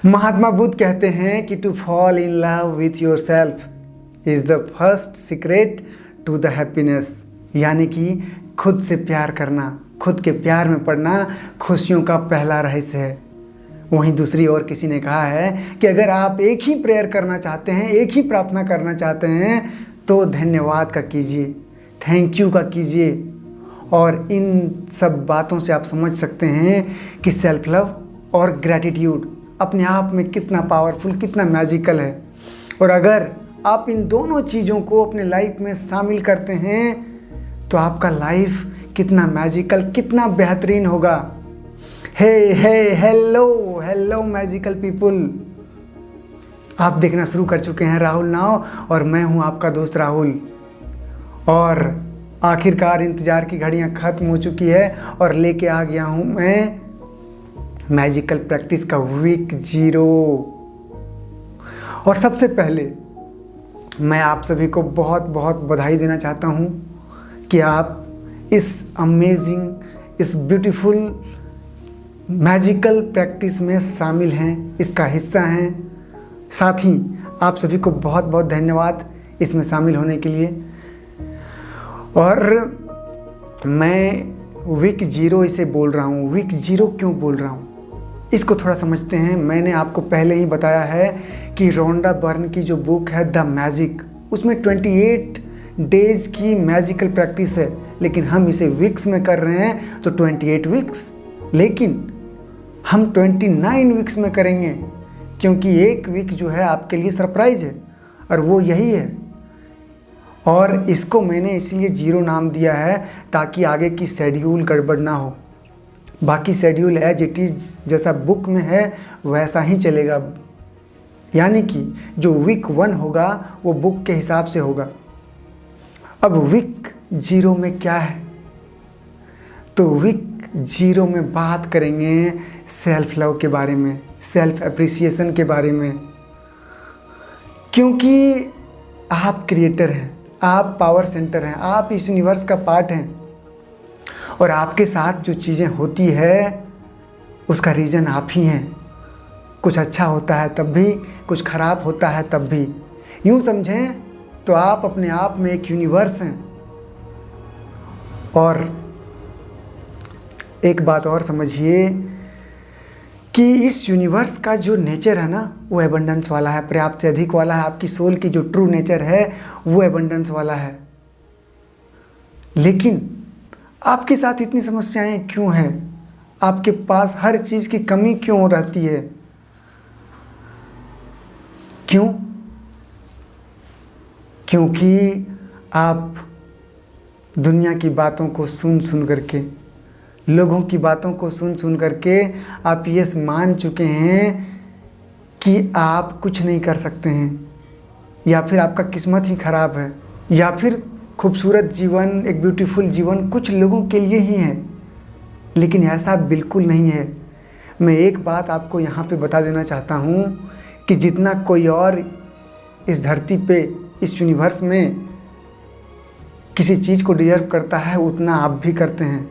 महात्मा बुद्ध कहते हैं कि to fall in love with yourself is the first secret to the happiness. यानी कि खुद से प्यार करना, खुद के प्यार में पड़ना खुशियों का पहला रहस्य है। वहीं दूसरी ओर किसी ने कहा है कि अगर आप एक ही प्रेयर करना चाहते हैं, एक ही प्रार्थना करना चाहते हैं, तो धन्यवाद का कीजिए, थैंक यू का कीजिए। और इन सब बातों से आप समझ सकते हैं कि सेल्फ लव और ग्रैटिट्यूड अपने आप में कितना पावरफुल, कितना मैजिकल है। और अगर आप इन दोनों चीज़ों को अपने लाइफ में शामिल करते हैं तो आपका लाइफ कितना मैजिकल, कितना बेहतरीन होगा। हेलो मैजिकल पीपुल, आप देखना शुरू कर चुके हैं राहुल नाव और मैं हूं आपका दोस्त राहुल। और आखिरकार इंतज़ार की घड़ियां ख़त्म हो चुकी है और लेके आ गया हूं मैं मैजिकल प्रैक्टिस का वीक 0। और सबसे पहले मैं आप सभी को बहुत बहुत बधाई देना चाहता हूं कि आप इस अमेजिंग, इस ब्यूटीफुल मैजिकल प्रैक्टिस में शामिल हैं, इसका हिस्सा हैं। साथ ही आप सभी को बहुत बहुत धन्यवाद इसमें शामिल होने के लिए। और मैं वीक 0 इसे बोल रहा हूँ। वीक 0 क्यों बोल रहा हूँ, इसको थोड़ा समझते हैं। मैंने आपको पहले ही बताया है कि रोंडा बर्न की जो बुक है द मैजिक, उसमें 28 डेज़ की मैजिकल प्रैक्टिस है, लेकिन हम इसे वीक्स में कर रहे हैं तो 28 वीक्स, लेकिन हम 29 वीक्स में करेंगे क्योंकि एक वीक जो है आपके लिए सरप्राइज़ है और वो यही है। और इसको मैंने इसलिए 0 नाम दिया है ताकि आगे की शेड्यूल गड़बड़ ना हो। बाकी शेड्यूल एज इट इज़ जैसा बुक में है वैसा ही चलेगा, यानी कि जो वीक 1 होगा वो बुक के हिसाब से होगा। अब वीक 0 में क्या है, तो वीक 0 में बात करेंगे सेल्फ लव के बारे में, सेल्फ एप्रिसिएशन के बारे में। क्योंकि आप क्रिएटर हैं, आप पावर सेंटर हैं, आप इस यूनिवर्स का पार्ट हैं और आपके साथ जो चीज़ें होती है उसका रीज़न आप ही हैं। कुछ अच्छा होता है तब भी, कुछ ख़राब होता है तब भी। यूँ समझें तो आप अपने आप में एक यूनिवर्स हैं। और एक बात और समझिए कि इस यूनिवर्स का जो नेचर है ना वो एबंडेंस वाला है, पर्याप्त से अधिक वाला है। आपकी सोल की जो ट्रू नेचर है वो एबंडेंस वाला है। लेकिन आपके साथ इतनी समस्याएं क्यों हैं? आपके पास हर चीज़ की कमी क्यों रहती है? क्यों? क्योंकि आप दुनिया की बातों को सुन सुन करके, लोगों की बातों को सुन सुन करके आप ये मान चुके हैं कि आप कुछ नहीं कर सकते हैं, या फिर आपका किस्मत ही खराब है, या फिर खूबसूरत जीवन, एक ब्यूटीफुल जीवन कुछ लोगों के लिए ही है। लेकिन ऐसा बिल्कुल नहीं है। मैं एक बात आपको यहाँ पे बता देना चाहता हूँ कि जितना कोई और इस धरती पे, इस यूनिवर्स में किसी चीज़ को डिजर्व करता है उतना आप भी करते हैं।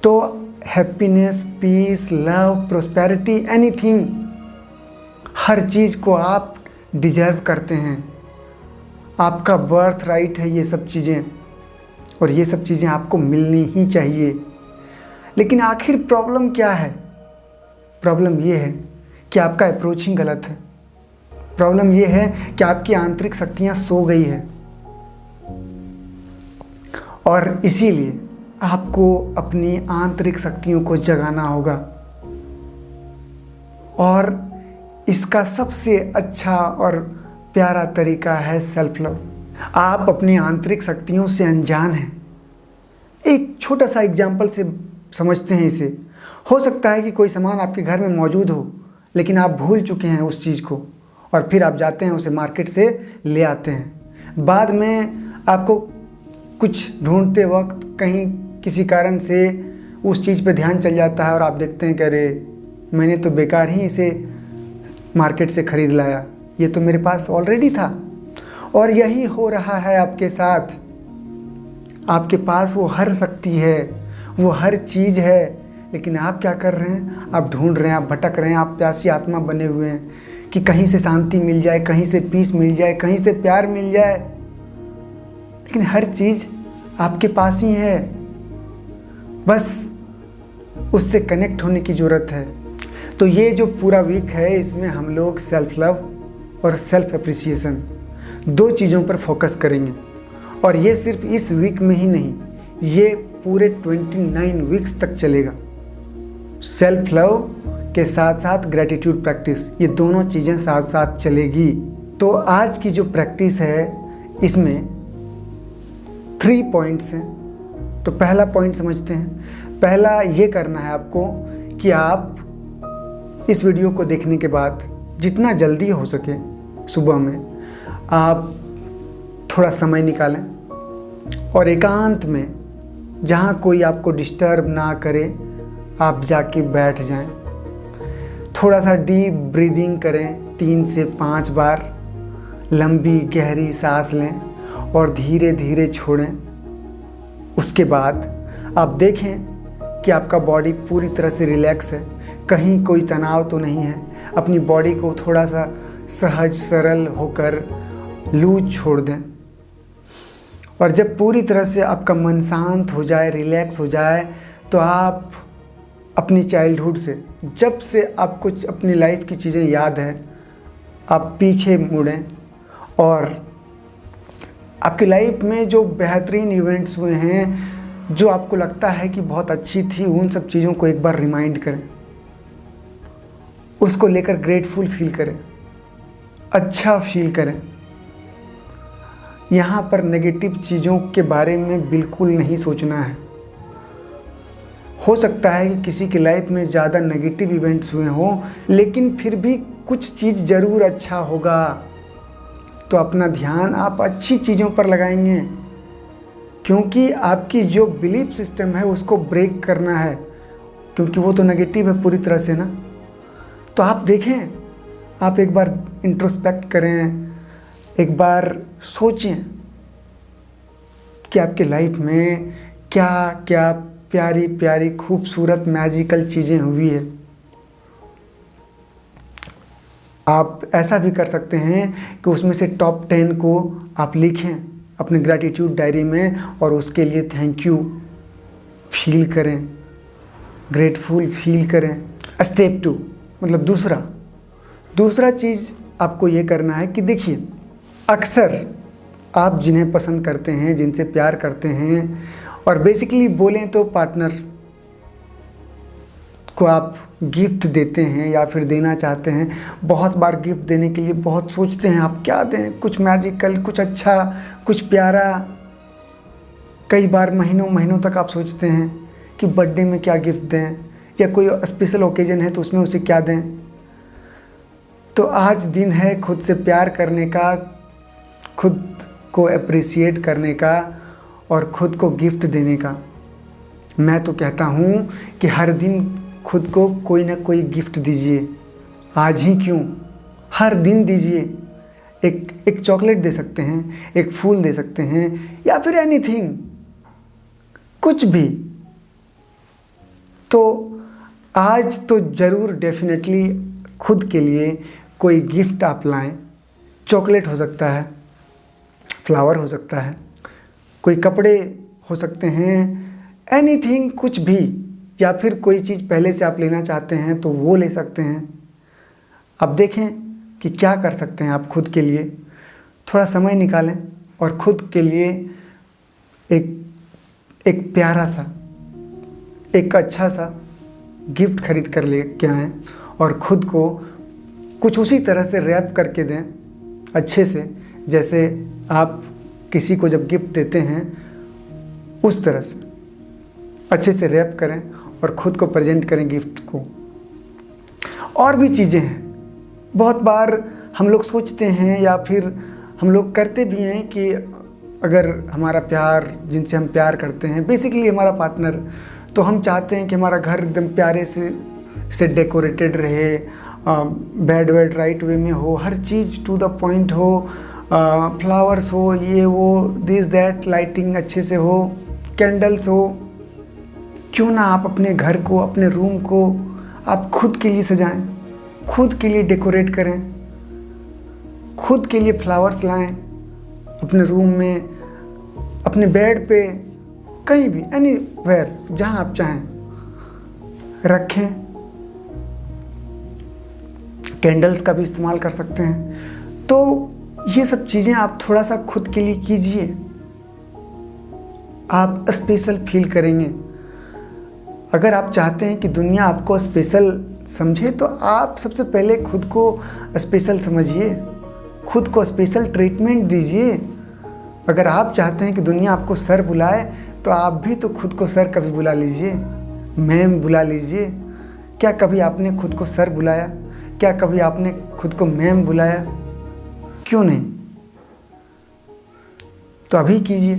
तो happiness, peace, love, prosperity, anything, हर चीज़ को आप डिजर्व करते हैं। आपका बर्थ राइट है ये सब चीज़ें, और ये सब चीज़ें आपको मिलनी ही चाहिए। लेकिन आखिर प्रॉब्लम क्या है? प्रॉब्लम ये है कि आपका अप्रोचिंग गलत है। प्रॉब्लम ये है कि आपकी आंतरिक शक्तियाँ सो गई है, और इसीलिए आपको अपनी आंतरिक शक्तियों को जगाना होगा। और इसका सबसे अच्छा और प्यारा तरीका है सेल्फ लव। आप अपनी आंतरिक शक्तियों से अनजान हैं। एक छोटा सा एग्जाम्पल से समझते हैं इसे। हो सकता है कि कोई सामान आपके घर में मौजूद हो, लेकिन आप भूल चुके हैं उस चीज़ को, और फिर आप जाते हैं उसे मार्केट से ले आते हैं। बाद में आपको कुछ ढूंढते वक्त कहीं किसी कारण से उस चीज़ पे ध्यान चल जाता है और आप देखते हैं कि अरे मैंने तो बेकार ही इसे मार्केट से ख़रीद लाया, ये तो मेरे पास ऑलरेडी था। और यही हो रहा है आपके साथ। आपके पास वो हर शक्ति है, वो हर चीज़ है, लेकिन आप क्या कर रहे हैं, आप ढूंढ रहे हैं, आप भटक रहे हैं, आप प्यासी आत्मा बने हुए हैं कि कहीं से शांति मिल जाए, कहीं से पीस मिल जाए, कहीं से प्यार मिल जाए। लेकिन हर चीज़ आपके पास ही है, बस उससे कनेक्ट होने की ज़रूरत है। तो ये जो पूरा वीक है, इसमें हम लोग सेल्फ लव और सेल्फ एप्रिसिएशन 2 चीज़ों पर फोकस करेंगे। और ये सिर्फ इस वीक में ही नहीं, ये पूरे 29 वीक्स तक चलेगा। सेल्फ लव के साथ साथ ग्रैटिट्यूड प्रैक्टिस, ये दोनों चीज़ें साथ साथ चलेगी। तो आज की जो प्रैक्टिस है इसमें 3 पॉइंट्स हैं। तो पहला पॉइंट समझते हैं। पहला ये करना है आपको कि आप इस वीडियो को देखने के बाद जितना जल्दी हो सके सुबह में आप थोड़ा समय निकालें और एकांत में, जहाँ कोई आपको डिस्टर्ब ना करे, आप जाके बैठ जाएं। थोड़ा सा डीप ब्रीदिंग करें, 3 से 5 बार लंबी गहरी सांस लें और धीरे धीरे छोड़ें। उसके बाद आप देखें कि आपका बॉडी पूरी तरह से रिलैक्स है, कहीं कोई तनाव तो नहीं है। अपनी बॉडी को थोड़ा सा सहज सरल होकर लूज छोड़ दें। और जब पूरी तरह से आपका मन शांत हो जाए, रिलैक्स हो जाए, तो आप अपनी चाइल्डहुड से, जब से आपको अपनी लाइफ की चीज़ें याद है, आप पीछे मुड़ें और आपकी लाइफ में जो बेहतरीन इवेंट्स हुए हैं, जो आपको लगता है कि बहुत अच्छी थी, उन सब चीज़ों को एक बार रिमाइंड करें, उसको लेकर ग्रेटफुल फील करें, अच्छा फील करें। यहाँ पर नेगेटिव चीज़ों के बारे में बिल्कुल नहीं सोचना है। हो सकता है कि किसी की लाइफ में ज़्यादा नेगेटिव इवेंट्स हुए हों, लेकिन फिर भी कुछ चीज़ ज़रूर अच्छा होगा। तो अपना ध्यान आप अच्छी चीज़ों पर लगाएंगे, क्योंकि आपकी जो बिलीफ सिस्टम है उसको ब्रेक करना है, क्योंकि वो तो नेगेटिव है पूरी तरह से ना। तो आप देखें, आप एक बार इंट्रोस्पेक्ट करें, एक बार सोचें कि आपकी लाइफ में क्या क्या प्यारी प्यारी खूबसूरत मैजिकल चीज़ें हुई है। आप ऐसा भी कर सकते हैं कि उसमें से टॉप 10 को आप लिखें अपने ग्रैटिट्यूड डायरी में और उसके लिए थैंक यू फील करें, ग्रेटफुल फील करें। स्टेप 2 मतलब दूसरा चीज़ आपको ये करना है कि देखिए, अक्सर आप जिन्हें पसंद करते हैं, जिनसे प्यार करते हैं, और बेसिकली बोलें तो पार्टनर को आप गिफ्ट देते हैं या फिर देना चाहते हैं। बहुत बार गिफ्ट देने के लिए बहुत सोचते हैं आप क्या दें, कुछ मैजिकल, कुछ अच्छा, कुछ प्यारा। कई बार महीनों महीनों तक आप सोचते हैं कि बर्थडे में क्या गिफ्ट दें, या कोई स्पेशल ओकेजन है तो उसमें उसे क्या दें। तो आज दिन है खुद से प्यार करने का, खुद को अप्रिसिएट करने का और खुद को गिफ्ट देने का। मैं तो कहता हूँ कि हर दिन खुद को कोई ना कोई गिफ्ट दीजिए। आज ही क्यों, हर दिन दीजिए। एक चॉकलेट दे सकते हैं, एक फूल दे सकते हैं, या फिर एनीथिंग, कुछ भी। तो आज तो ज़रूर डेफिनेटली खुद के लिए कोई गिफ्ट आप लाएं। चॉकलेट हो सकता है, फ्लावर हो सकता है, कोई कपड़े हो सकते हैं, एनीथिंग, कुछ भी। या फिर कोई चीज़ पहले से आप लेना चाहते हैं तो वो ले सकते हैं। अब देखें कि क्या कर सकते हैं आप खुद के लिए। थोड़ा समय निकालें और खुद के लिए एक प्यारा सा, एक अच्छा सा गिफ्ट खरीद कर ले के आएँ और ख़ुद को कुछ उसी तरह से रैप करके दें अच्छे से, जैसे आप किसी को जब गिफ्ट देते हैं उस तरह से अच्छे से रैप करें और ख़ुद को प्रेजेंट करें गिफ्ट को। और भी चीज़ें हैं, बहुत बार हम लोग सोचते हैं या फिर हम लोग करते भी हैं कि अगर हमारा प्यार, जिनसे हम प्यार करते हैं, बेसिकली हमारा पार्टनर, तो हम चाहते हैं कि हमारा घर एकदम प्यारे से डेकोरेटेड रहे, बेड वेड राइट वे में हो, हर चीज़ टू द पॉइंट हो, फ्लावर्स हो, ये वो, दिस दैट, लाइटिंग अच्छे से हो, कैंडल्स हो, क्यों ना आप अपने घर को, अपने रूम को आप खुद के लिए सजाएं, खुद के लिए डेकोरेट करें, खुद के लिए फ्लावर्स लाएं, अपने रूम में, अपने बेड पे, कहीं भी, एनीवेयर, जहां आप चाहें रखें। कैंडल्स का भी इस्तेमाल कर सकते हैं। तो ये सब चीज़ें आप थोड़ा सा खुद के लिए कीजिए, आप स्पेशल फील करेंगे। अगर आप चाहते हैं कि दुनिया आपको स्पेशल समझे तो आप सबसे पहले खुद को स्पेशल समझिए, खुद को स्पेशल ट्रीटमेंट दीजिए। अगर आप चाहते हैं कि दुनिया आपको सर बुलाए तो आप भी तो खुद को सर कभी बुला लीजिए, मैम बुला लीजिए। क्या कभी आपने खुद को सर बुलाया? क्या कभी आपने खुद को मैम बुलाया? क्यों नहीं? तो अभी कीजिए,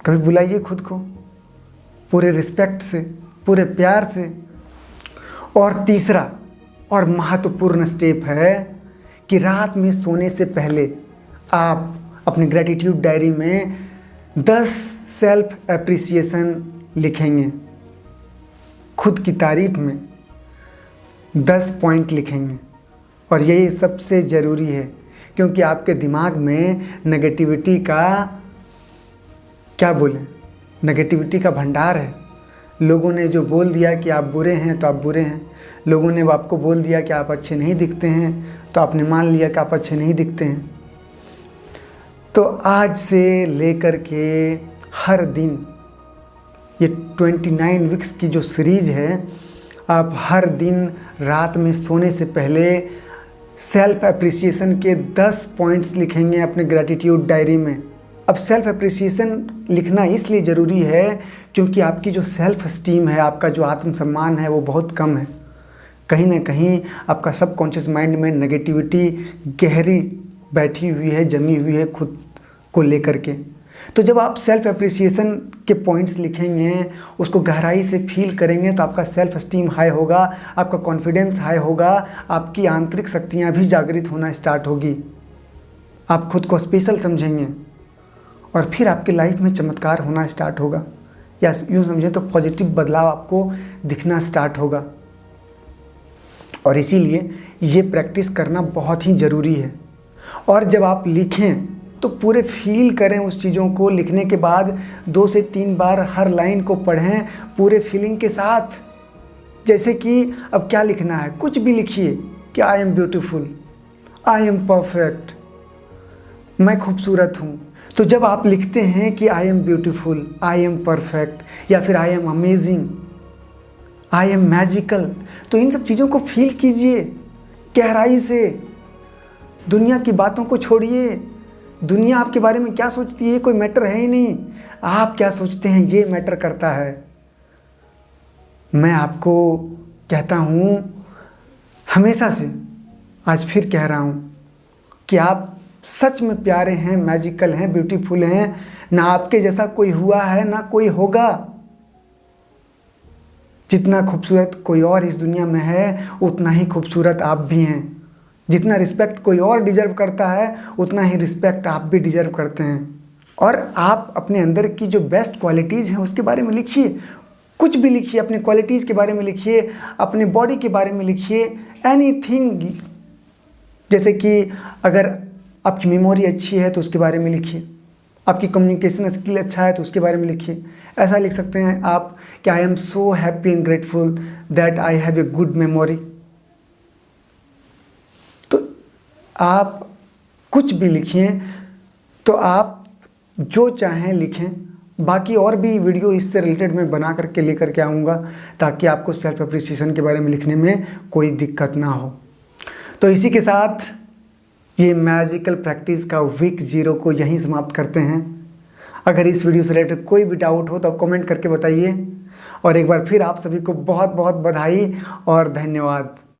कभी बुलाइए खुद को पूरे रिस्पेक्ट से, पूरे प्यार से। और तीसरा और महत्वपूर्ण स्टेप है कि रात में सोने से पहले आप अपने ग्रैटिट्यूड डायरी में 10 सेल्फ एप्रिसिएशन लिखेंगे। खुद की तारीफ में 10 पॉइंट लिखेंगे। और यही सबसे ज़रूरी है, क्योंकि आपके दिमाग में नेगेटिविटी का, क्या बोलें, नेगेटिविटी का भंडार है। लोगों ने जो बोल दिया कि आप बुरे हैं तो आप बुरे हैं, लोगों ने आपको बोल दिया कि आप अच्छे नहीं दिखते हैं तो आपने मान लिया कि आप अच्छे नहीं दिखते हैं। तो आज से लेकर के हर दिन, ये 29 वीक्स की जो सीरीज़ है, आप हर दिन रात में सोने से पहले सेल्फ एप्रिसिएशन के 10 पॉइंट्स लिखेंगे अपने ग्रैटिट्यूड डायरी में। अब सेल्फ एप्रिसिएशन लिखना इसलिए ज़रूरी है क्योंकि आपकी जो सेल्फ एस्टीम है, आपका जो आत्मसम्मान है, वो बहुत कम है। कहीं ना कहीं आपका सबकॉन्शियस माइंड में नेगेटिविटी गहरी बैठी हुई है, जमी हुई है खुद को लेकर के। तो जब आप सेल्फ एप्रिसिएशन के पॉइंट्स लिखेंगे, उसको गहराई से फील करेंगे, तो आपका सेल्फ एस्टीम हाई होगा, आपका कॉन्फिडेंस हाई होगा, आपकी आंतरिक शक्तियाँ भी जागृत होना स्टार्ट होगी, आप खुद को स्पेशल समझेंगे और फिर आपकी लाइफ में चमत्कार होना स्टार्ट होगा, या यूँ समझें तो पॉजिटिव बदलाव आपको दिखना स्टार्ट होगा। और इसीलिए ये प्रैक्टिस करना बहुत ही ज़रूरी है। और जब आप लिखें तो पूरे फील करें उस चीज़ों को। लिखने के बाद 2 से 3 बार हर लाइन को पढ़ें पूरे फीलिंग के साथ। जैसे कि अब क्या लिखना है, कुछ भी लिखिए कि I am beautiful, I am perfect, मैं खूबसूरत हूँ। तो जब आप लिखते हैं कि I am beautiful, I am perfect, या फिर I am amazing, I am magical, तो इन सब चीज़ों को फील कीजिए गहराई से। दुनिया की बातों को छोड़िए, दुनिया आपके बारे में क्या सोचती है ये कोई मैटर है ही नहीं, आप क्या सोचते हैं ये मैटर करता है। मैं आपको कहता हूँ हमेशा से, आज फिर कह रहा हूँ कि आप सच में प्यारे हैं, मैजिकल हैं, ब्यूटीफुल हैं। ना आपके जैसा कोई हुआ है, ना कोई होगा। जितना खूबसूरत कोई और इस दुनिया में है, उतना ही खूबसूरत आप भी हैं। जितना रिस्पेक्ट कोई और डिजर्व करता है, उतना ही रिस्पेक्ट आप भी डिजर्व करते हैं। और आप अपने अंदर की जो बेस्ट क्वालिटीज़ हैं उसके बारे में लिखिए, कुछ भी लिखिए, अपने क्वालिटीज़ के बारे में लिखिए, अपने बॉडी के बारे में लिखिए, एनीथिंग। जैसे कि अगर आपकी मेमोरी अच्छी है तो उसके बारे में लिखिए, आपकी कम्युनिकेशन स्किल अच्छा है तो उसके बारे में लिखिए। ऐसा लिख सकते हैं आप कि I am so happy and grateful that I have a good memory. तो आप कुछ भी लिखिए, तो आप जो चाहें लिखें। बाकी और भी वीडियो इससे रिलेटेड मैं बना करके लेकर के आऊँगा, ताकि आपको सेल्फ एप्रिसिएशन के बारे में लिखने में कोई दिक्कत ना हो। तो इसी के साथ ये मैजिकल प्रैक्टिस का वीक 0 को यहीं समाप्त करते हैं। अगर इस वीडियो से रिलेटेड कोई भी डाउट हो तो आप कमेंट करके बताइए। और एक बार फिर आप सभी को बहुत बहुत बधाई और धन्यवाद।